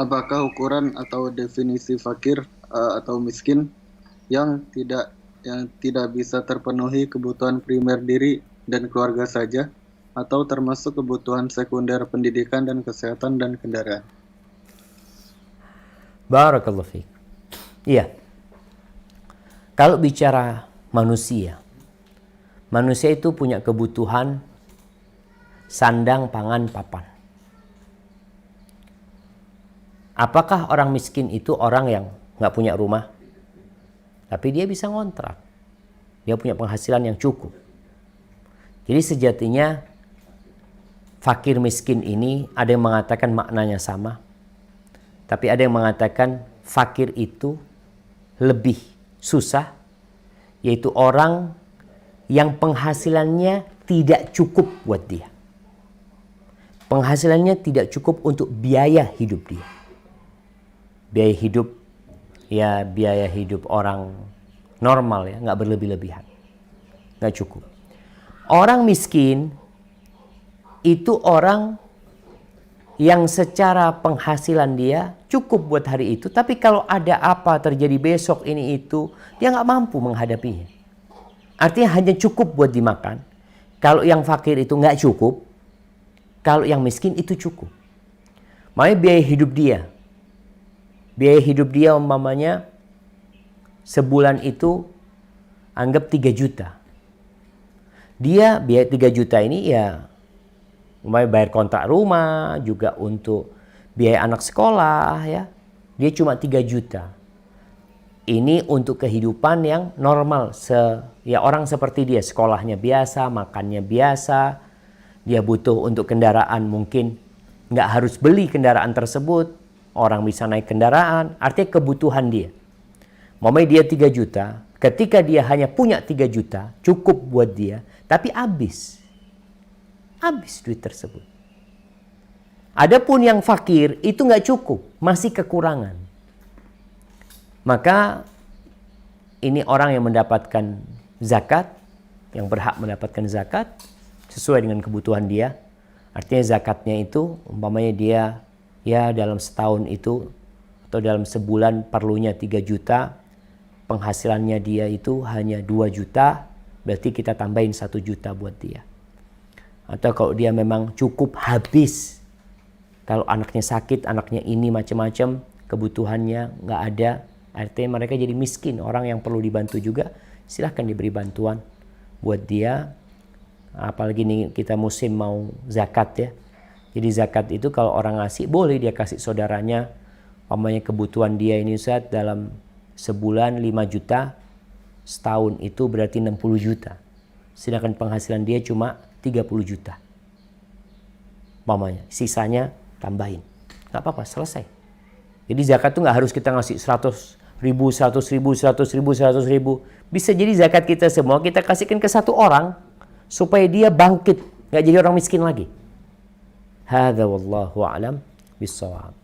Apakah ukuran atau definisi fakir atau miskin yang tidak bisa terpenuhi kebutuhan primer diri dan keluarga saja, atau termasuk kebutuhan sekunder pendidikan dan kesehatan dan kendaraan? Barakallahu fiik. Iya, kalau bicara manusia, manusia itu punya kebutuhan sandang, pangan, papan. Apakah orang miskin itu orang yang nggak punya rumah? Tapi dia bisa ngontrak. Dia punya penghasilan yang cukup. Jadi sejatinya fakir miskin ini ada yang mengatakan maknanya sama. Tapi ada yang mengatakan fakir itu lebih susah. Yaitu orang yang penghasilannya tidak cukup buat dia. Penghasilannya tidak cukup untuk biaya hidup dia. Biaya hidup, ya biaya hidup orang normal ya, nggak berlebih-lebihan. Nggak cukup. Orang miskin itu orang yang secara penghasilan dia cukup buat hari itu. Tapi kalau ada apa terjadi besok ini itu, dia nggak mampu menghadapinya. Artinya hanya cukup buat dimakan. Kalau yang fakir itu nggak cukup, kalau yang miskin itu cukup. Makanya biaya hidup dia umpamanya sebulan itu anggap 3 juta. Dia biaya 3 juta ini ya umpamanya bayar kontrak rumah, juga untuk biaya anak sekolah ya. Dia cuma 3 juta. Ini untuk kehidupan yang normal. Ya orang seperti dia, sekolahnya biasa, makannya biasa. Dia butuh untuk kendaraan, mungkin nggak harus beli kendaraan tersebut. Orang bisa naik kendaraan, artinya kebutuhan dia. Dia 3 juta, ketika dia hanya punya 3 juta, cukup buat dia, tapi habis. Habis duit tersebut. Adapun yang fakir, itu nggak cukup, masih kekurangan. Maka ini orang yang mendapatkan zakat, yang berhak mendapatkan zakat, sesuai dengan kebutuhan dia. Artinya zakatnya itu, umpamanya dia ya dalam setahun itu atau dalam sebulan perlunya 3 juta, penghasilannya dia itu hanya 2 juta, berarti kita tambahin 1 juta buat dia. Atau kalau dia memang cukup habis, kalau anaknya sakit, anaknya ini macam-macam, kebutuhannya nggak ada, artinya mereka jadi miskin, orang yang perlu dibantu juga, silahkan diberi bantuan buat dia. Apalagi nih kita musim mau zakat ya. Jadi zakat itu kalau orang ngasih, boleh dia kasih saudaranya. Umpamanya kebutuhan dia ini Ustaz dalam sebulan 5 juta, setahun itu berarti 60 juta. Sedangkan penghasilan dia cuma 30 juta. Umpamanya, sisanya tambahin. Gak apa-apa, selesai. Jadi zakat itu gak harus kita ngasih 100 ribu, 100 ribu, 100 ribu, 100 ribu. Bisa jadi zakat kita semua kita kasihkan ke satu orang, supaya dia bangkit, gak jadi orang miskin lagi. Hadza wallahu a'lam bissawab.